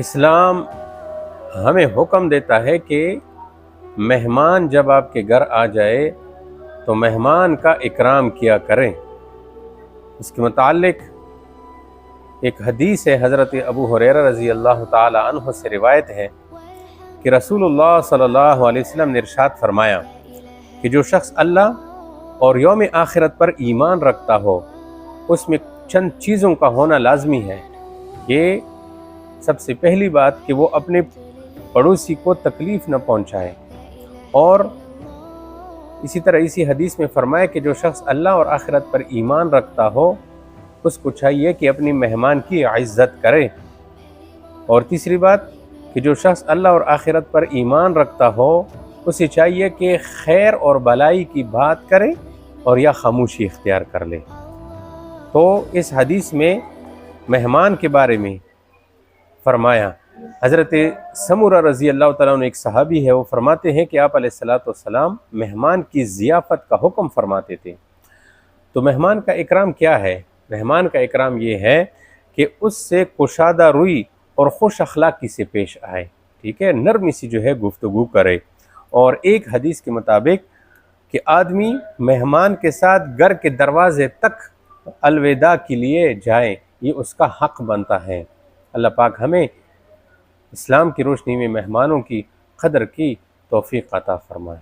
اسلام ہمیں حکم دیتا ہے کہ مہمان جب آپ کے گھر آ جائے تو مہمان کا اکرام کیا کریں۔ اس کے متعلق ایک حدیث ہے، حضرت ابو ہریرہ رضی اللہ تعالی عنہ سے روایت ہے کہ رسول اللہ صلی اللہ علیہ وسلم نے ارشاد فرمایا کہ جو شخص اللہ اور یوم آخرت پر ایمان رکھتا ہو اس میں چند چیزوں کا ہونا لازمی ہے۔ یہ سب سے پہلی بات کہ وہ اپنے پڑوسی کو تکلیف نہ پہنچائے، اور اسی طرح اسی حدیث میں فرمایا کہ جو شخص اللہ اور آخرت پر ایمان رکھتا ہو اس کو چاہیے کہ اپنی مہمان کی عزت کرے، اور تیسری بات کہ جو شخص اللہ اور آخرت پر ایمان رکھتا ہو اسے چاہیے کہ خیر اور بھلائی کی بات کرے اور یا خاموشی اختیار کر لے۔ تو اس حدیث میں مہمان کے بارے میں فرمایا۔ حضرت سمرہ رضی اللہ تعالیٰ عنہ ایک صحابی ہے، وہ فرماتے ہیں کہ آپ علیہ الصلوۃ والسلام مہمان کی ضیافت کا حکم فرماتے تھے۔ تو مہمان کا اکرام کیا ہے؟ مہمان کا اکرام یہ ہے کہ اس سے کشادہ روی اور خوش اخلاقی سے پیش آئے، ٹھیک ہے، نرمی سی جو ہے گفتگو کرے۔ اور ایک حدیث کے مطابق کہ آدمی مہمان کے ساتھ گھر کے دروازے تک الوداع کے لیے جائے، یہ اس کا حق بنتا ہے۔ اللہ پاک ہمیں اسلام کی روشنی میں مہمانوں کی قدر کی توفیق عطا فرمائے۔